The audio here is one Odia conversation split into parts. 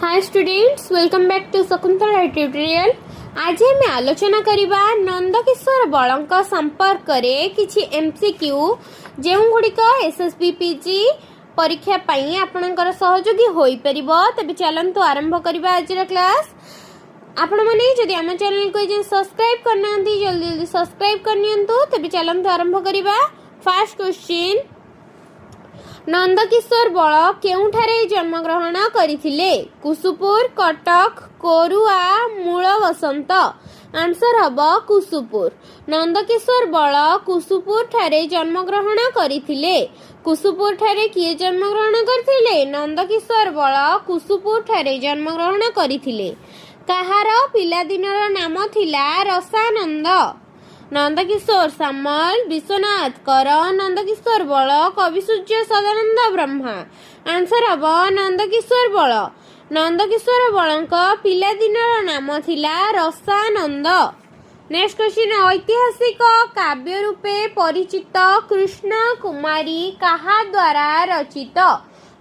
Hi students, welcome back to Shakuntala tutorial. आज हम आलोचना करिबा नंदकिशोर बळंक संपर्क रे किछि एमसीक्यू जेउ गुडिक एसएसबी पीजी परीक्षा पई आपनकर सहयोगी होई परिबो। तबे चलंतु आरंभ करिबा आजर क्लास। आपण माने जदि हम चैनल को जे सब्सक्राइब करनांती जल्दी जल्दी सब्सक्राइब करनियंतु। तबे चलंतु आरंभ करिबा। फर्स्ट क्वेश्चन, नंदकिशोर बळ केउठारे जन्मग्रहण करिथिले? कुसुपुर, कटक, कोरुआ, मूल वसंत। आंसर हब कुसुपुर। नंदकिशोर बळ कुसुपुर ठारे जन्मग्रहण करिथिले। कुसुपुर ठारे किए जन्मग्रहण करथिले? नंदकिशोर बळ कुसुपुर ठारे जन्मग्रहण करिथिले। काहार पिलादिनर नाम थिला रसानंद? नंदकिशोर सामल विश्वनाथ कर, नंदकिशोर बळ कविसूर्य सदानंद ब्रह्मा। आंसर हब नंदकिशोर बळ। नंदकिशोर बळंक पिलादिनर नाम थिला रसानंद। नेक्स्ट क्वेश्चन, ऐतिहासिक काव्य रूपे परिचित कृष्ण कुमारी काहा द्वारा रचित?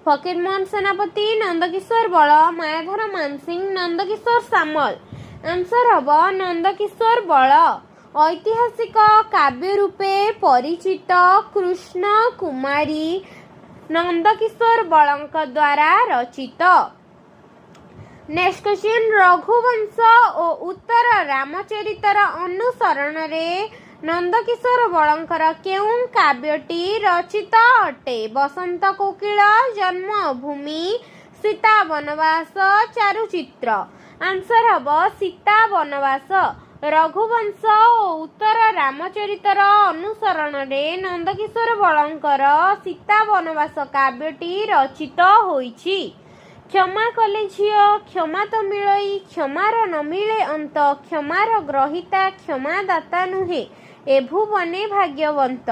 फकीरमोहन सेनापति, नंदकिशोर बळ, मायाधर मानसिंह, नंदकिशोर सामल। आंसर हब नंदकिशोर बळ। ऐतिहासिक काव्य रूपे परिचित कृष्ण कुमारी नंदकिशोर बळंक द्वारा रचित। नेक्स्ट क्वेश्चन, रघुवंश और उत्तर रामचरितर अनुसरण रे नंदकिशोर बळंकर केउं काव्यटी रचित अटे? बसंत कोकिल, जन्मभूमि, सीता वनवास, चारुचित्र। आंसर हब सीता वनवास। रघुवंश और उत्तर रामचरितर अनुसरण रे नंदकिशोर बळंकर सीता वनवास काव्यटी रचित होईछि। क्षमा कले झियो, क्षमा तो मिलई, क्षमार न मिले अंत, क्षमार ग्रहिता क्षमा दाता नुहे, ए भुवने भाग्यवंत।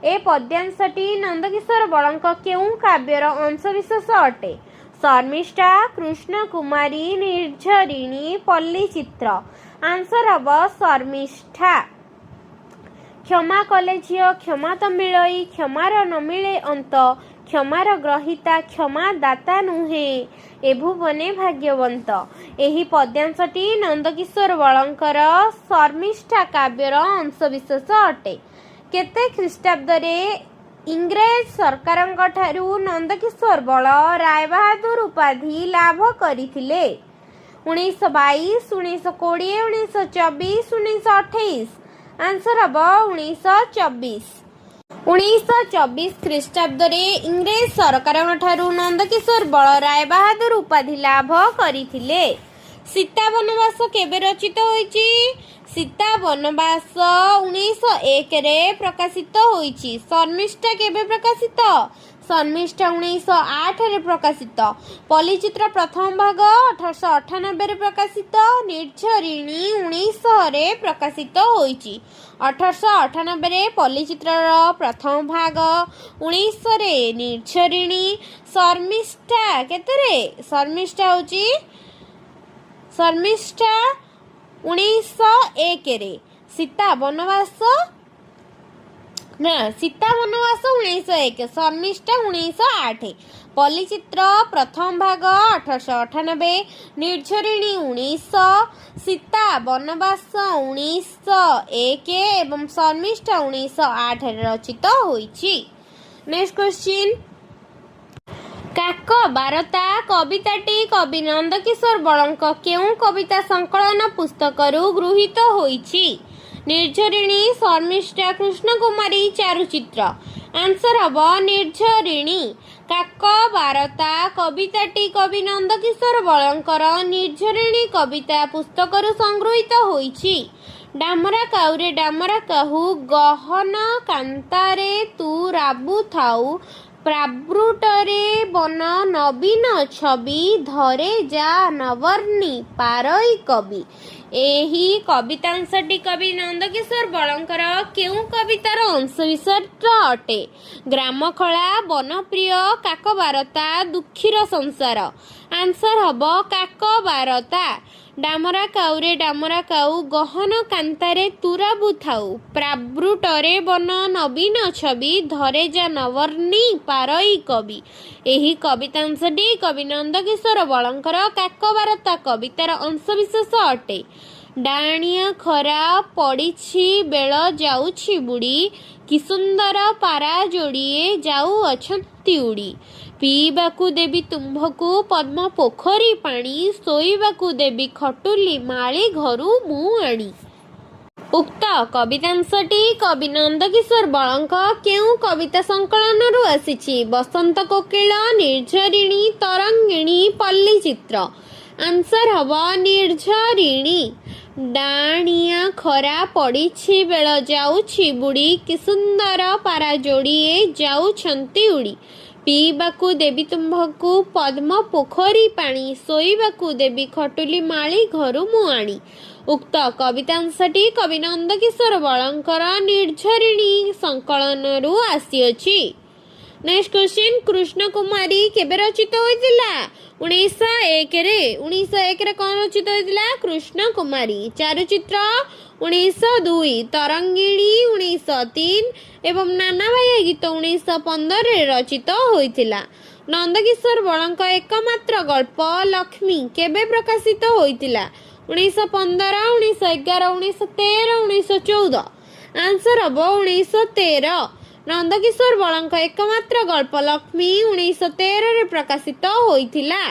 ए पद्यांशटी नंदकिशोर बळंक केउं काव्यर अंशविशेष अटे? शर्मिष्ठा, कृष्ण कुमारी, निर्झरिणी, पल्लीचित्र। आंसर हब शर्मिष्ठा। क्षमा कले झियो, क्षमा तो मिलई, क्षमार न मिले अंत, क्षमार ग्रहिता क्षमा दाता नुहे, ए भुवने भाग्यवंत। एही पद्यांशटी नंदकिशोर बळंकर शर्मिष्ठा काव्यर अंशविशेष अटे। केते ख्रीष्टाब्द रे इंग्रेज सरकारंक ठारू नंदकिशोर बळ रायबहादुर उपाधि लाभ करिथिले? 1922, 1920, 1924, 1928। Answer hub 1924। 1924 ख्रीष्टाब्द रे इंग्रेज सरकार ठारू नंदकिशोर बळ रायबहादुर उपाधि लाभ करिथिले। सीता वनवास केबे रचित होईछि? सीता वनवास 1901 रे प्रकाशित होईछि। शर्मिष्ठा केबे प्रकाशित? शर्मिष्ठा 1908 रे प्रकाशित। पल्लीचित्र प्रथम भाग 1898 रे प्रकाशित। निर्झरिणी 1900 रे प्रकाशित होईछि। 1898 रे पल्लीचित्रर प्रथम भाग, 1900 रे निर्झरिणी। शर्मिष्ठा केते रे? शर्मिष्ठा होची शर्मिष्ठा 1901 रे। सीता वनवास ना, सीता वनवास 1901, शर्मिष्ठा 1908। पल्लीचित्र प्रथम भाग 1898, निर्झरिणी 1900, सीता वनवास 1901 एवं शर्मिष्ठा 1908 रचित होईछि। नेक्स्ट क्वेश्चन, काक बारता कविताटी कवि नंदकिशोर बळंक केउं कविता संकलन पुस्तकरू गृहीत होईछि? निर्झरिणी, शर्मिष्ठा, कृष्ण कुमारी, चारुचित्र। आंसर हब निर्झरिणी। काक बारता कविताटी कवि नंदकिशोर बळंकर निर्झरिणी कविता पुस्तकरू संगृहीत होईछि। डामरा काउरे डामरा काहू, गहन कांतारे तू राबु थाऊ, प्रावृटरे बन नवीन छवि, धरे जा नवर्णी पारई कवि। ଏହି କବିତାଂଶଟି କବି ନନ୍ଦକିଶୋର ବଳଙ୍କର କେଉଁ କବିତାର ଅଂଶବିଶେଷ ଅଟେ? ଗ୍ରାମଖଳା, ବନପ୍ରିୟ, କାକବାରତା, ଦୁଃଖୀର ସଂସାର। ଆନ୍ସର ହବ କାକବାରତା। ଡାମରା କାଉରେ ଡାମରା କାଉ, ଗହନ କାନ୍ତାରେ ତୁରାବୁ ଥାଉ, ପ୍ରାବୃଟରେ ବନ ନବୀନ ଛବି, ଧରେ ଯା ନବର୍ଣ୍ଣି ପାରଇ କବି। ଏହି କବିତାଂଶଟି କବି ନନ୍ଦକିଶୋର ବଳଙ୍କର କାକବାରତା କବିତାର ଅଂଶବିଶେଷ ଅଟେ। ଡାଣିଆ ଖରା ପଡ଼ିଛି ବେଳ ଯାଉଛି ବୁଡ଼ି, କି ସୁନ୍ଦର ପାରା ଯୋଡ଼ିଏ ଯାଉଅଛନ୍ତି ଉଡ଼ି। ପିଇବାକୁ ଦେବି ତୁମ୍ଭକୁ ପଦ୍ମ ପୋଖରୀ ପାଣି, ଶୋଇବାକୁ ଦେବି ଖଟୁଲି ମାଳି ଘରୁ ମୁଁ ଆଣି। ଉକ୍ତ କବିତାଂଶଟି କବି ନନ୍ଦକିଶୋର ବଳଙ୍କ କେଉଁ କବିତା ସଂକଳନରୁ ଆସିଛି? ବସନ୍ତ କୋକିଳ, ନିର୍ଝରିଣୀ, ତରଙ୍ଗିଣୀ, ପଲ୍ଲୀଚିତ୍ର। ଆନ୍ସର ହବ ନିର୍ଝରିଣୀ। ଡାଣିଆ ଖରା ପଡ଼ିଛି ବେଳ ଯାଉଛି ବୁଡ଼ି, କି ସୁନ୍ଦର ପାରା ଯୋଡ଼ିଏ ଯାଉଛନ୍ତି ଉଡ଼ି। ପିଇବାକୁ ଦେବି ତୁମ୍ଭକୁ ପଦ୍ମ ପୋଖରୀ ପାଣି, ଶୋଇବାକୁ ଦେବି ଖଟୁଲି ମାଳି ଘରୁ ମୁଁ ଆଣି। ଉକ୍ତ କବିତାଂଶଟି କବି ନନ୍ଦକିଶୋର ବଳଙ୍କର ନିର୍ଝରିଣୀ ସଂକଳନରୁ ଆସିଅଛି। ନେକ୍ସଟ କ୍ୱେଶ୍ଚିନ୍, କୃଷ୍ଣ କୁମାରୀ କେବେ ରଚିତ ହୋଇଥିଲା? 1901ରେ। 1901ରେ କ'ଣ ରଚିତ ହୋଇଥିଲା? କୃଷ୍ଣ କୁମାରୀ। ଚାରୁଚିତ୍ର 1902, ତରଙ୍ଗିଣୀ 1903 ଏବଂ ନାନାବାୟା ଗୀତ 1915ରେ ରଚିତ ହୋଇଥିଲା। ନନ୍ଦକିଶୋର ବଳଙ୍କ ଏକମାତ୍ର ଗଳ୍ପ ଲକ୍ଷ୍ମୀ କେବେ ପ୍ରକାଶିତ ହୋଇଥିଲା? 1915, 1911, 1913, 1914। ଆନ୍ସର ହବ 1913। ନନ୍ଦକିଶୋର ବଳଙ୍କ ଏକମାତ୍ର ଗଳ୍ପ ଲକ୍ଷ୍ମୀ 1913ରେ ପ୍ରକାଶିତ ହୋଇଥିଲା।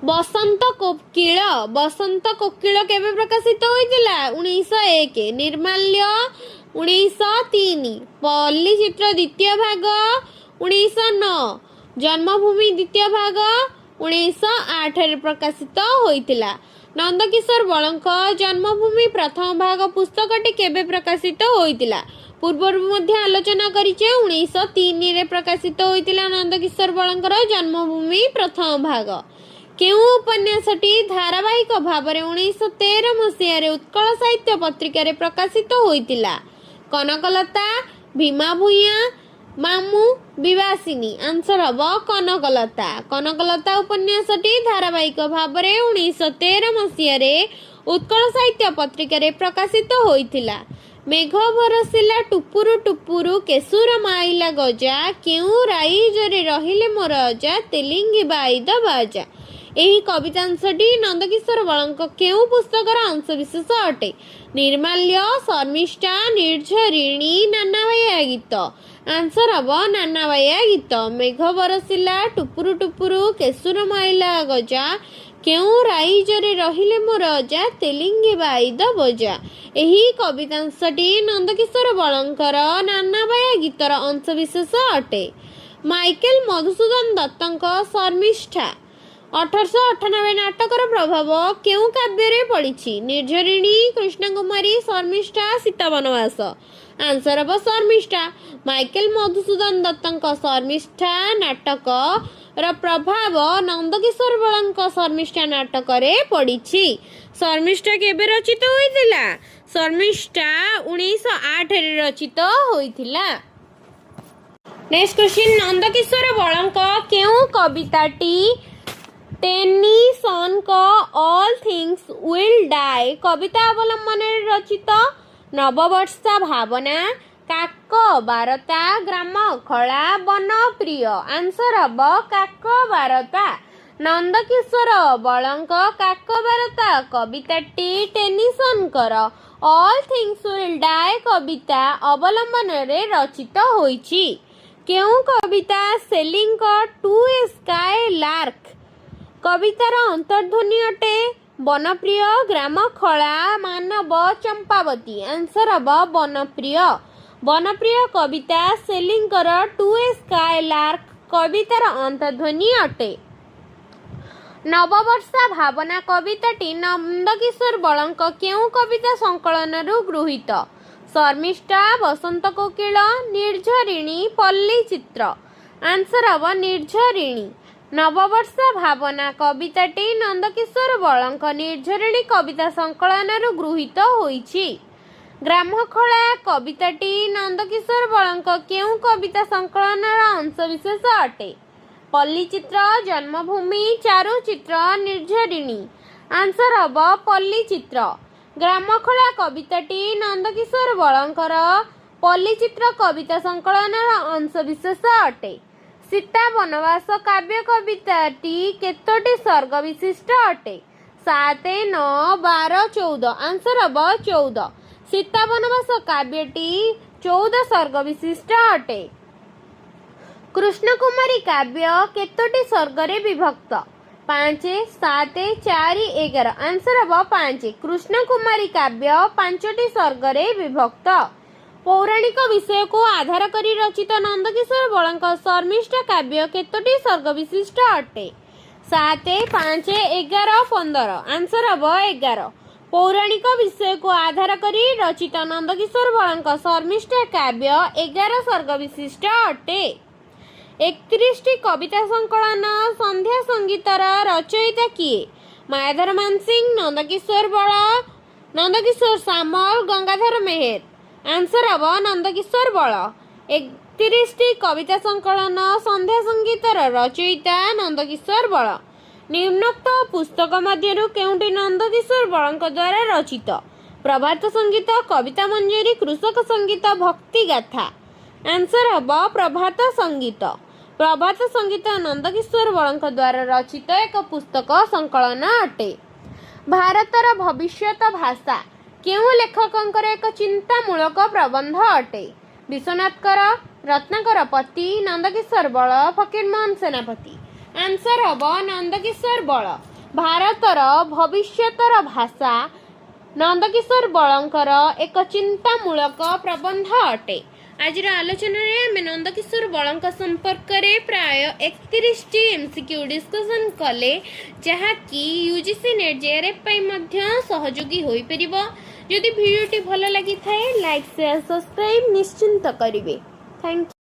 ବସନ୍ତ କୋକିଳ। ବସନ୍ତ କୋକିଳ କେବେ ପ୍ରକାଶିତ ହୋଇଥିଲା? 1901। ନିର୍ମାଲ୍ୟ 1903। ପଲ୍ଲୀଚିତ୍ର ଦ୍ୱିତୀୟ ଭାଗ 1909। ଜନ୍ମଭୂମି ଦ୍ୱିତୀୟ ଭାଗ 1908ରେ ପ୍ରକାଶିତ ହୋଇଥିଲା। ନନ୍ଦକିଶୋର ବଳଙ୍କ ଜନ୍ମଭୂମି ପ୍ରଥମ ଭାଗ ପୁସ୍ତକଟି କେବେ ପ୍ରକାଶିତ ହୋଇଥିଲା? ପୂର୍ବରୁ ମଧ୍ୟ ଆଲୋଚନା କରିଛେ। 1903ରେ ପ୍ରକାଶିତ ହୋଇଥିଲା ନନ୍ଦକିଶୋର ବଳଙ୍କର ଜନ୍ମଭୂମି ପ୍ରଥମ ଭାଗ। କେଉଁ ଉପନ୍ୟାସଟି ଧାରାବାହିକ ଭାବରେ 1913 ମସିହାରେ ଉତ୍କଳ ସାହିତ୍ୟ ପତ୍ରିକାରେ ପ୍ରକାଶିତ ହୋଇଥିଲା? କନକଲତା, ଭୀମା ଭୂୟାଁ, ମାମୁଁ, ବିବାସିନୀ। ଆନ୍ସର ହବ କନକଲତା। କନକଲତା ଉପନ୍ୟାସଟି ଧାରାବାହିକ ଭାବରେ 1913 ମସିହାରେ ଉତ୍କଳ ସାହିତ୍ୟ ପତ୍ରିକାରେ ପ୍ରକାଶିତ ହୋଇଥିଲା। ମେଘ ବରଷିଲା ଟୁପୁରୁ ଟୁପୁରୁ, କେଶୁର ମାଇଲା ଗଜା, କେଉଁ ରାଇଜରେ ରହିଲେ ମୋର ଅଜା, ତେଲିଙ୍ଗି ବାଇଦ ବାଜା। ଏହି କବିତାଂଶଟି ନନ୍ଦକିଶୋର ବଳଙ୍କ କେଉଁ ପୁସ୍ତକର ଅଂଶବିଶେଷ ଅଟେ? ନିର୍ମାଲ୍ୟ, ଶର୍ମିଷ୍ଠା, ନିର୍ଝରିଣୀ, ନାନାବାୟା ଗୀତ। ଆନ୍ସର ହବ ନାନାବାୟା ଗୀତ। ମେଘ ବରଷିଲା ଟୁପୁରୁ ଟୁପୁରୁ, କେଶୁର ମାଇଲା ଗଜା, କେଉଁ ରାଇଜରେ ରହିଲେ ମୋର ଅଜା, ତେଲିଙ୍ଗି ବାଇଦ ବଜା। ଏହି କବିତାଂଶଟି ନନ୍ଦକିଶୋର ବଳଙ୍କର ନାନାବାୟା ଗୀତର ଅଂଶବିଶେଷ ଅଟେ। ମାଇକେଲ ମଧୁସୂଦନ ଦତ୍ତଙ୍କ ଶର୍ମିଷ୍ଠା 1898 ନାଟକର ପ୍ରଭାବ କେଉଁ କାବ୍ୟରେ ପଡ଼ିଛି? ନିର୍ଝରିଣୀ, କୃଷ୍ଣକୁମାରୀ, ଶର୍ମିଷ୍ଠା, ସୀତାବନବାସ। ଆନ୍ସର ହବ ଶର୍ମିଷ୍ଠା। ମାଇକେଲ ମଧୁସୂଦନ ଦତ୍ତଙ୍କ ଶର୍ମିଷ୍ଠା ନାଟକର ପ୍ରଭାବ ନନ୍ଦକିଶୋର ବଳଙ୍କ ଶର୍ମିଷ୍ଠା ନାଟକରେ ପଡ଼ିଛି। ଶର୍ମିଷ୍ଠା କେବେ ରଚିତ ହୋଇଥିଲା? ଶର୍ମିଷ୍ଠା 1908ରେ ରଚିତ ହୋଇଥିଲା। ନେକ୍ସଟ କ୍ୱେଶ୍ଚିନ୍, ନନ୍ଦକିଶୋର ବଳଙ୍କ କେଉଁ କବିତାଟି ଟେନିସନଙ୍କ ଅଲ୍ ଥିଙ୍ଗସ୍ ୱିଲ୍ ଡାଏ କବିତା ଅବଲମ୍ବନରେ ରଚିତ? ନବବର୍ଷା ଭାବନା, କାକବାରତା, ଗ୍ରାମଖଳା, ବନପ୍ରିୟ। ଆନ୍ସର ହବ କାକବାରତା। ନନ୍ଦକିଶୋର ବଳଙ୍କ କାକବାରତା କବିତାଟି ଟେନିସନଙ୍କର ଅଲ୍ ଥିଙ୍ଗସ୍ ୱିଲ୍ ଡାଏ କବିତା ଅବଲମ୍ବନରେ ରଚିତ ହୋଇଛି। କେଉଁ କବିତା ସେଲିଙ୍କ ଟୁ ଏ ସ୍କାଏ ଲାର୍କ କବିତାର ଅନ୍ତର୍ଧ୍ୱନି ଅଟେ? ବନପ୍ରିୟ, ଗ୍ରାମଖଳା, ମାନବ, ଚମ୍ପାବତୀ। ଆନ୍ସର ହବ ବନପ୍ରିୟ। ବନପ୍ରିୟ କବିତା ସେଲିଙ୍କର ଟୁ ଏ ସ୍କାଏ ଲାର୍କ କବିତାର ଅନ୍ତର୍ଧ୍ୱନି ଅଟେ। ନବବର୍ଷା ଭାବନା କବିତାଟି ନନ୍ଦକିଶୋର ବଳଙ୍କ କେଉଁ କବିତା ସଂକଳନରୁ ଗୃହୀତ? ଶର୍ମିଷ୍ଠା, ବସନ୍ତ କୋକିଳ, ନିର୍ଝରିଣୀ, ପଲ୍ଲୀଚିତ୍ର। ଆନ୍ସର ହବ ନିର୍ଝରିଣୀ। ନବବର୍ଷ ଭାବନା କବିତାଟି ନନ୍ଦକିଶୋର ବଳଙ୍କ ନିର୍ଝରିଣୀ କବିତା ସଂକଳନରୁ ଗୃହୀତ ହୋଇଛି। ଗ୍ରାମଖଳା କବିତାଟି ନନ୍ଦକିଶୋର ବଳଙ୍କ କେଉଁ କବିତା ସଂକଳନର ଅଂଶବିଶେଷ ଅଟେ? ପଲ୍ଲୀଚିତ୍ର, ଜନ୍ମଭୂମି, ଚାରୁଚିତ୍ର, ନିର୍ଝରିଣୀ। ଆନ୍ସର ହେବ ପଲ୍ଲୀଚିତ୍ର। ଗ୍ରାମଖଳା କବିତାଟି ନନ୍ଦକିଶୋର ବଳଙ୍କର ପଲ୍ଲୀଚିତ୍ର କବିତା ସଂକଳନର ଅଂଶବିଶେଷ ଅଟେ। ସୀତା ବନବାସ କାବ୍ୟ କବିତାଟି କେତୋଟି ସର୍ଗ ବିଶିଷ୍ଟ ଅଟେ? 7, 9, 12, 14। ଆନ୍ସର ହେବ 14। ସୀତା ବନବାସ କାବ୍ୟଟି 14 ସର୍ଗ ବିଶିଷ୍ଟ ଅଟେ। କୃଷ୍ଣକୁମାରୀ କାବ୍ୟ କେତୋଟି ସର୍ଗରେ ବିଭକ୍ତ? 5, 7, 4, 11। ଆନ୍ସର ହେବ 5। କୃଷ୍ଣକୁମାରୀ କାବ୍ୟ 5ଟି ସର୍ଗରେ ବିଭକ୍ତ। ପୌରାଣିକ ବିଷୟକୁ ଆଧାର କରି ରଚିତ ନନ୍ଦକିଶୋର ବଳଙ୍କ ଶର୍ମିଷ୍ଠ କାବ୍ୟ କେତୋଟି ସର୍ଗ ବିଶିଷ୍ଟ ଅଟେ? 7, 5, 11, 15। ଆନ୍ସର ହେବ 11। ପୌରାଣିକ ବିଷୟକୁ ଆଧାର କରି ରଚିତ ନନ୍ଦକିଶୋର ବଳଙ୍କ ଶର୍ମିଷ୍ଠ କାବ୍ୟ 11 ସର୍ଗ ବିଶିଷ୍ଟ ଅଟେ। 31ଟି କବିତା ସଂକଳନ ସନ୍ଧ୍ୟା ସଙ୍ଗୀତର ରଚୟିତା କିଏ? ମାୟାଧର ମାନସିଂହ, ନନ୍ଦକିଶୋର ବଳ, ନନ୍ଦକିଶୋର ସାମଲ, ଗଙ୍ଗାଧର ମେହେର। ଆନ୍ସର ହେବ ନନ୍ଦକିଶୋର ବଳ। 31ଟି କବିତା ସଂକଳନ ସନ୍ଧ୍ୟା ସଙ୍ଗୀତର ରଚୟିତା ନନ୍ଦକିଶୋର ବଳ। ନିମ୍ନୋକ୍ତ ପୁସ୍ତକ ମଧ୍ୟରୁ କେଉଁଟି ନନ୍ଦକିଶୋର ବଳଙ୍କ ଦ୍ୱାରା ରଚିତ? ପ୍ରଭାତ ସଙ୍ଗୀତ, କବିତା ମଞ୍ଜରୀ, କୃଷକ ସଙ୍ଗୀତ, ଭକ୍ତି ଗାଥା। ଆନ୍ସର ହେବ ପ୍ରଭାତ ସଙ୍ଗୀତ। ପ୍ରଭାତ ସଙ୍ଗୀତ ନନ୍ଦକିଶୋର ବଳଙ୍କ ଦ୍ୱାରା ରଚିତ ଏକ ପୁସ୍ତକ ସଂକଳନ ଅଟେ। ଭାରତର ଭବିଷ୍ୟତ ଭାଷା କେଉଁ ଲେଖକଙ୍କର ଏକ ଚିନ୍ତାମୂଳକ ପ୍ରବନ୍ଧ ଅଟେ? ବିଶ୍ୱନାଥ କର, ରତ୍ନାକର ପତି, ନନ୍ଦକିଶୋର ବଳ, ଫକୀରମୋହନ ସେନାପତି। ଆନ୍ସର ହେବ ନନ୍ଦକିଶୋର ବଳ। ଭାରତର ଭବିଷ୍ୟତର ଭାଷା ନନ୍ଦକିଶୋର ବଳଙ୍କର ଏକ ଚିନ୍ତାମୂଳକ ପ୍ରବନ୍ଧ ଅଟେ। ଆଜିର ଆଲୋଚନାରେ ଆମେ ନନ୍ଦକିଶୋର ବଳଙ୍କ ସମ୍ପର୍କରେ ପ୍ରାୟ 31ଟି MCQ ଡିସ୍କସନ୍ କଲେ, ଯାହାକି UGC ନେଟ୍ JRF ପାଇଁ ମଧ୍ୟ ସହଯୋଗୀ ହୋଇପାରିବ। ଯଦି ଭିଡ଼ିଓଟି ଭଲ ଲାଗିଥାଏ ଲାଇକ୍, ସେୟାର, ସବସ୍କ୍ରାଇବ୍ ନିଶ୍ଚିନ୍ତ କରିବେ। Thank you.